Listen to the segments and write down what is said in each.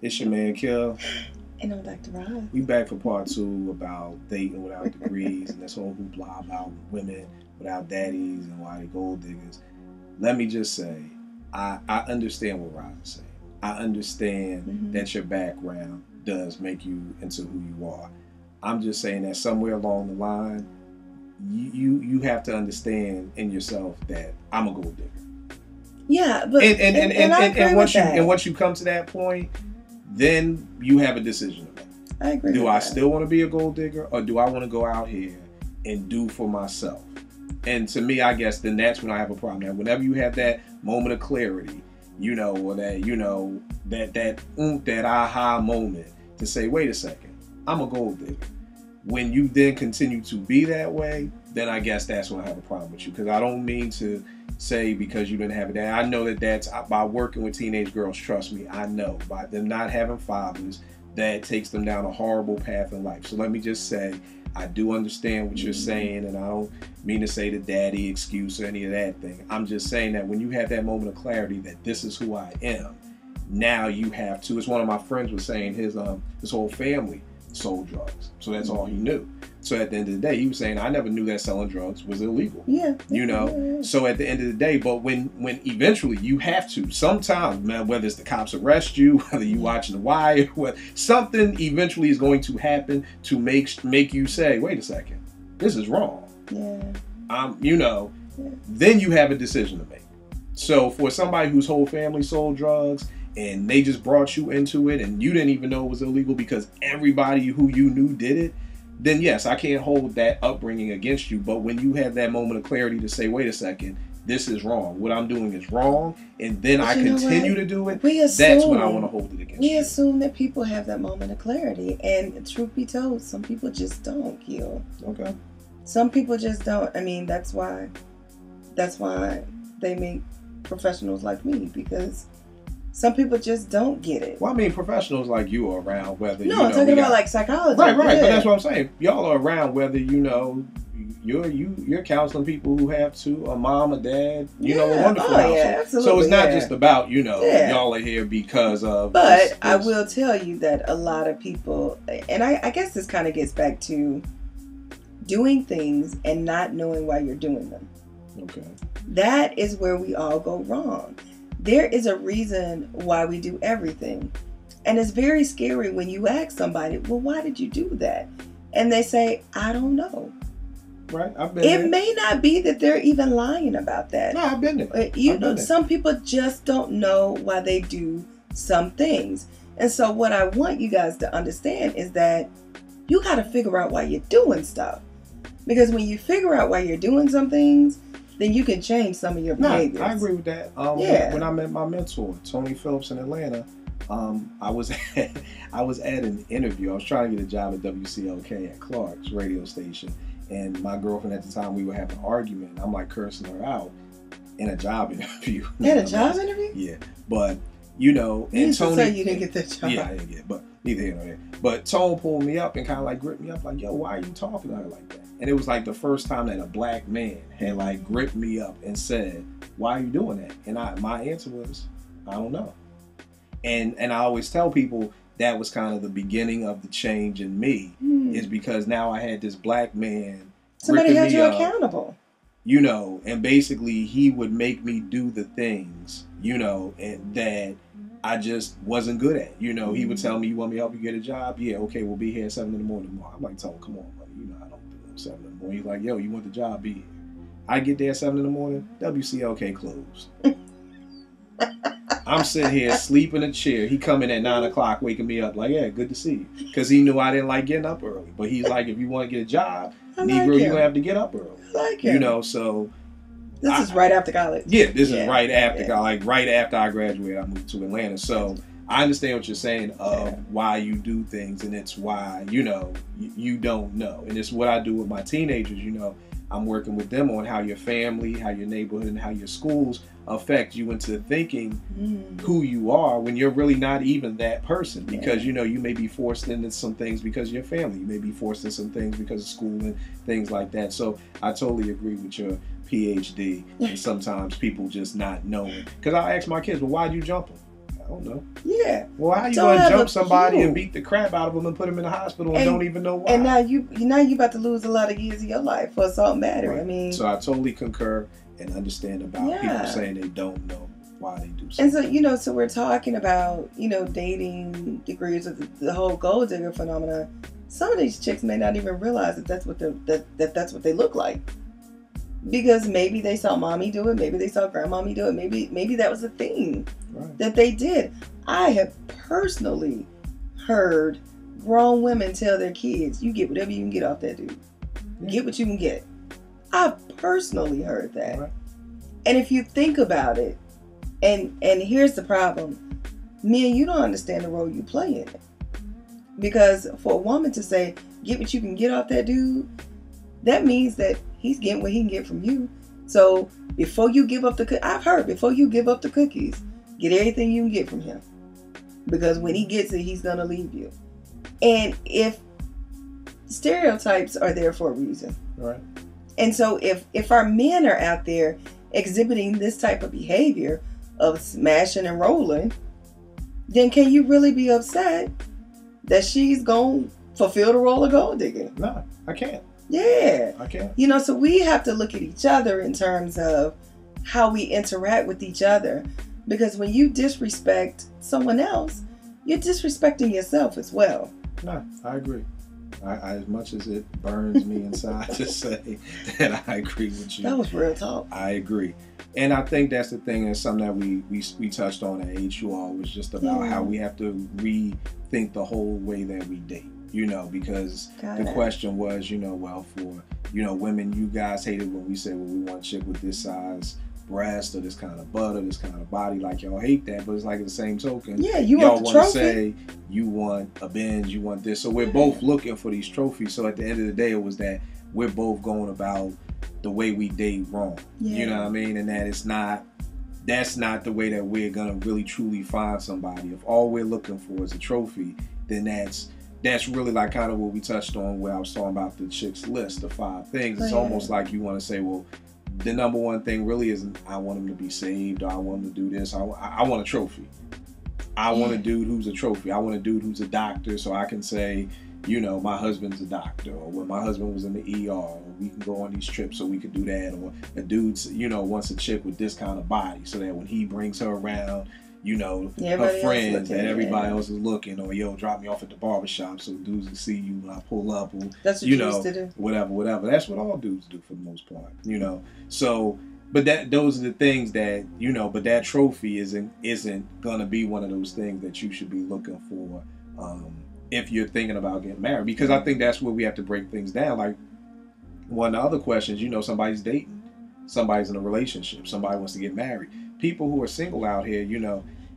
It's your man Kil. And I'm Dr. Roz. We back for part 2 about dating without degrees and this whole hoopla about women without daddies and why they gold diggers. Let me just say, I understand what Roz is saying. I understand that your background does make you into who you are. I'm just saying that somewhere along the line, you have to understand in yourself that I'm a gold digger. Yeah, but and once you come to that point, then you have a decision to make. I agree. Do I still want to be a gold digger, or do I want to go out here and do for myself? And to me, I guess then that's when I have a problem. Now, whenever you have that moment of clarity, or that aha moment to say, wait a second, I'm a gold digger. When you then continue to be that way, then I guess that's when I have a problem with you. Because I don't mean to say because you didn't have a dad. I know that's by working with teenage girls. Trust me, I know by them not having fathers, that takes them down a horrible path in life. So let me just say, I do understand what you're saying, and I don't mean to say the daddy excuse or any of that thing. I'm just saying that when you have that moment of clarity that this is who I am, now you have to. As one of my friends was saying, his whole family sold drugs, so that's all he knew. So at the end of the day, he was saying, I never knew that selling drugs was illegal. Yeah. So at the end of the day, but when eventually you have to, sometimes, man, whether it's the cops arrest you, whether you watching The Wire, something eventually is going to happen to make you say, wait a second, this is wrong. Yeah. Then you have a decision to make. So for somebody whose whole family sold drugs, and they just brought you into it, and you didn't even know it was illegal because everybody who you knew did it, then yes, I can't hold that upbringing against you. But when you have that moment of clarity to say, wait a second, this is wrong. What I'm doing is wrong. And then I continue to do it. That's when I want to hold it against you. We assume that people have that moment of clarity. And truth be told, some people just don't, Kil. Okay. Some people just don't. I mean, that's why they make professionals like me, because some people just don't get it. Well, I mean, professionals like you are around whether I'm talking about like psychology. Right. Yeah. But that's what I'm saying. Y'all are around whether you're counseling people who have a mom, a dad, a wonderful household. Yeah, absolutely. So it's not just about y'all are here because of. But this. I will tell you that a lot of people, and I guess this kind of gets back to doing things and not knowing why you're doing them. Okay. That is where we all go wrong. There is a reason why we do everything. And it's very scary when you ask somebody, well, why did you do that? And they say, I don't know. Right. I've been It may not be that they're even lying about that. No, I've been there. Some people just don't know why they do some things. And so what I want you guys to understand is that you got to figure out why you're doing stuff. Because when you figure out why you're doing some things, then you can change some of your behaviors. I agree with that. When I met my mentor, Tony Phillips in Atlanta, I was at an interview. I was trying to get a job at WCOK at Clark's radio station, and my girlfriend at the time, we were having an argument. I'm like cursing her out in a job interview. In a job interview? Yeah, but and Tony. So you didn't get that job. Yeah, I didn't get it, but neither here nor there. But Tone pulled me up and kind of like gripped me up, like, yo, why are you talking to her like that? And it was like the first time that a black man had like gripped me up and said, why are you doing that? And my answer was, I don't know. And I always tell people that was kind of the beginning of the change in me, is because now I had this black man. Somebody held you accountable. And basically he would make me do the things, and that I just wasn't good at. He would tell me, you want me to help you get a job? Yeah, okay, we'll be here at 7 in the morning tomorrow. I'm like, come on, buddy. I don't do 7 in the morning. He's like, yo, you want the job? Be here. I get there at 7 in the morning, WCLK closed. I'm sitting here asleep in a chair. He come in at 9 o'clock, waking me up like, yeah, good to see you. Because he knew I didn't like getting up early. But he's like, if you want to get a job, Negro, you're going to have to get up early. I like it. So... This is right after college. Yeah, this is right after college. Like right after I graduated, I moved to Atlanta. So I understand what you're saying of why you do things, and it's why, you don't know. And it's what I do with my teenagers, I'm working with them on how your family, how your neighborhood, and how your schools affect you into thinking who you are when you're really not even that person. Because, you may be forced into some things because of your family. You may be forced into some things because of school and things like that. So I totally agree with your PhD. And sometimes people just not knowing. Because I ask my kids, well, why'd you jump them? don't know. Yeah. Well, how you Don't gonna have jump a somebody clue. and beat the crap out of them and put them in the hospital and don't even know why? And now you about to lose a lot of years of your life for assault and battery. Right. I mean, so I totally concur and understand about Yeah. people saying they don't know why they do and something. so so we're talking about dating degrees of the whole gold digger phenomenon. Some of these chicks may not even realize that that's what that's what they look like, because maybe they saw mommy do it, maybe they saw grandmommy do it, maybe that was a thing Right. that they did. I have personally heard grown women tell their kids, "You get whatever you can get off that dude. Yeah. Get what you can get." I've personally heard that. Right. And if you think about it, and here's the problem, men, you don't understand the role you play in it. Because for a woman to say, "Get what you can get off that dude," that means that he's getting what he can get from you. So before you give up before you give up the cookies, get everything you can get from him. Because when he gets it, he's gonna leave you. And if stereotypes are there for a reason. Right. And so if our men are out there exhibiting this type of behavior of smashing and rolling, then can you really be upset that she's going to fulfill the role of gold digger? No, I can't. Yeah. I can't. So we have to look at each other in terms of how we interact with each other. Because when you disrespect someone else, you're disrespecting yourself as well. No, I agree. I as much as it burns me inside to say that I agree with you. That was real talk. I agree. And I think that's the thing, and something that we touched on at HUR was just about how we have to rethink the whole way that we date. Because the question was, well, for, women, you guys hated when we said, well, we want a chick with this size breast or this kind of butt or this kind of body. Like, y'all hate that, but it's like at the same token, you y'all want the want to trophy. say you want a Benz, you want this. So we're both looking for these trophies. So at the end of the day, it was that we're both going about the way we date wrong. You know what I mean? And that that's not the way that we're gonna really truly find somebody. If all we're looking for is a trophy, then that's really like kind of what we touched on where I was talking about the chick's list, the 5 things. It's almost like you want to say, well, the number one thing really isn't I want him to be saved or I want him to do this. I want a trophy. I want a dude who's a trophy. I want a dude who's a doctor so I can say, my husband's a doctor, or when my husband was in the ER, or we can go on these trips so we could do that, or a dude's, wants a chick with this kind of body so that when he brings her around, her friends and everybody else is looking, or drop me off at the barbershop so dudes can see you when I pull up, or that's what you used to do. Whatever. That's what all dudes do for the most part, So, but those are the things that but that trophy isn't gonna be one of those things that you should be looking for if you're thinking about getting married, because I think that's where we have to break things down. Like one of the other questions, somebody's dating, somebody's in a relationship, somebody wants to get married. People who are single out here,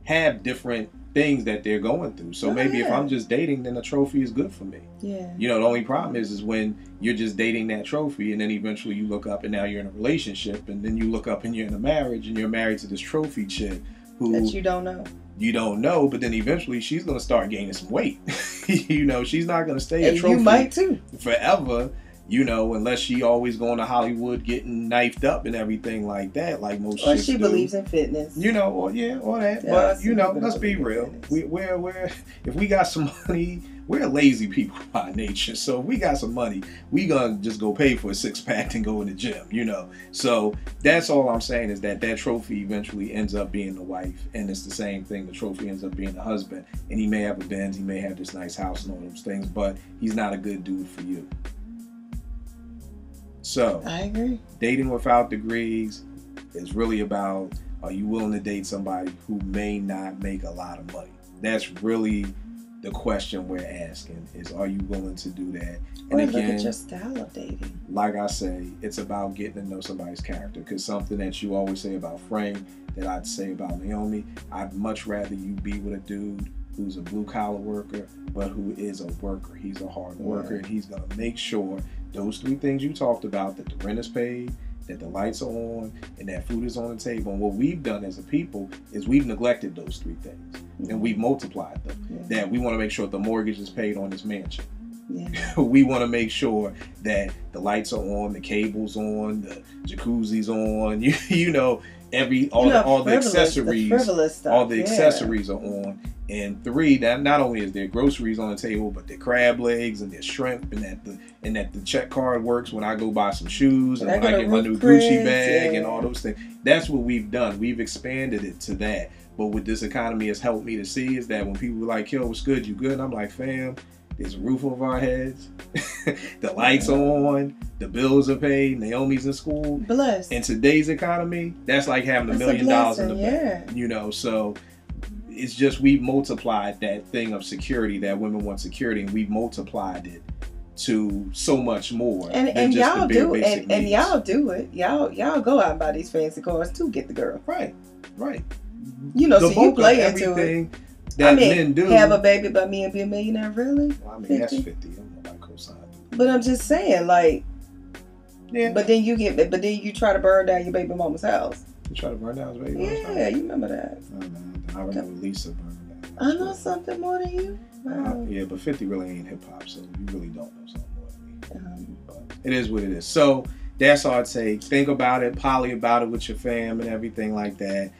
have different things that they're going through. So maybe if I'm just dating, then a trophy is good for me. Yeah. The only problem is when you're just dating that trophy and then eventually you look up and now you're in a relationship, and then you look up and you're in a marriage and you're married to this trophy chick who that you don't know. You don't know, but then eventually she's going to start gaining some weight. She's not going to stay a trophy you might too. forever, unless she always going to Hollywood getting knifed up and everything like that, like most chicks do. Or she believes in fitness. Or that. But, let's be real. We're if we got some money, we're lazy people by nature. So if we got some money, we gonna just go pay for a 6-pack and go in the gym, So that's all I'm saying is that trophy eventually ends up being the wife, and it's the same thing. The trophy ends up being the husband, and he may have a Benz, he may have this nice house and all those things, but he's not a good dude for you. So I agree. Dating without degrees is really about, are you willing to date somebody who may not make a lot of money? That's really the question we're asking, is are you willing to do that? And or again, look at your style of dating. Like I say, it's about getting to know somebody's character, because something that you always say about Frank, that I'd say about Naomi, I'd much rather you be with a dude who's a blue-collar worker, but who is a worker. He's a hard worker, and he's going to make sure those 3 things you talked about, that the rent is paid, that the lights are on, and that food is on the table. And what we've done as a people is we've neglected those 3 things, and we've multiplied them. That we want to make sure the mortgage is paid on this mansion. Yeah. We want to make sure that the lights are on, the cables on, the jacuzzi's on. You know, all the accessories, frivolous stuff, all the accessories are on. And 3, that not only is there groceries on the table, but their crab legs and their shrimp, and that the check card works when I go buy some shoes and when I get my new Gucci bag and all those things. That's what we've done. We've expanded it to that. But what this economy has helped me to see is that when people are like, "Yo, what's good? You good?" And I'm like, "Fam, there's a roof over our heads, the lights are on, the bills are paid, Naomi's in school." Blessed. In today's economy, that's like having $1 million in the bank. You know, so it's just we've multiplied that thing of security, that women want security, and we've multiplied it to so much more. And y'all do it. And y'all do it. Y'all go out and buy these fancy cars to get the girl. Right. You know, so you play into it. That men do. Have a baby by me and be a millionaire, really? Well, I mean, 50? That's 50. I don't know about cosign. But I'm just saying, like, yeah. But then you try to burn down your baby mama's house. You try to burn down his baby mama's house? Yeah, you remember that. I remember Lisa burning down. I know something more than you. Wow. Yeah, but 50 really ain't hip hop, so you really don't know something more than me. But it is what it is. So that's our take. Think about it, poly about it with your fam and everything like that.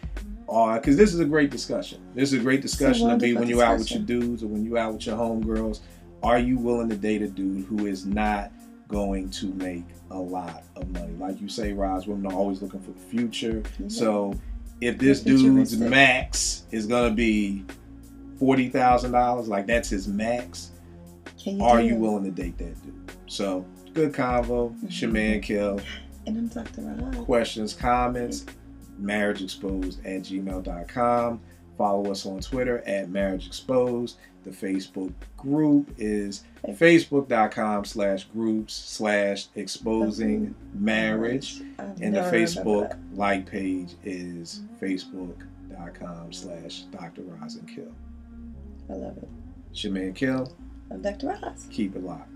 Because this is a great discussion. This is a great discussion to be when you're out with your dudes or when you're out with your homegirls. Are you willing to date a dude who is not going to make a lot of money? Like you say, Roz, women are always looking for the future. Mm-hmm. So if this dude's max is going to be $40,000, like that's his max, are you willing to date that dude? So good convo. Mm-hmm. It's your man, Kil. And I'm Dr. Roz. Questions, comments, marriageexposed@gmail.com. Follow us on Twitter @marriageexposed. The Facebook group is facebook.com/groups/exposing-marriage. And the Facebook like page is facebook.com/Dr. Roz and Kil. I love it. It's your man, Kil. I'm Dr. Roz. Keep it locked.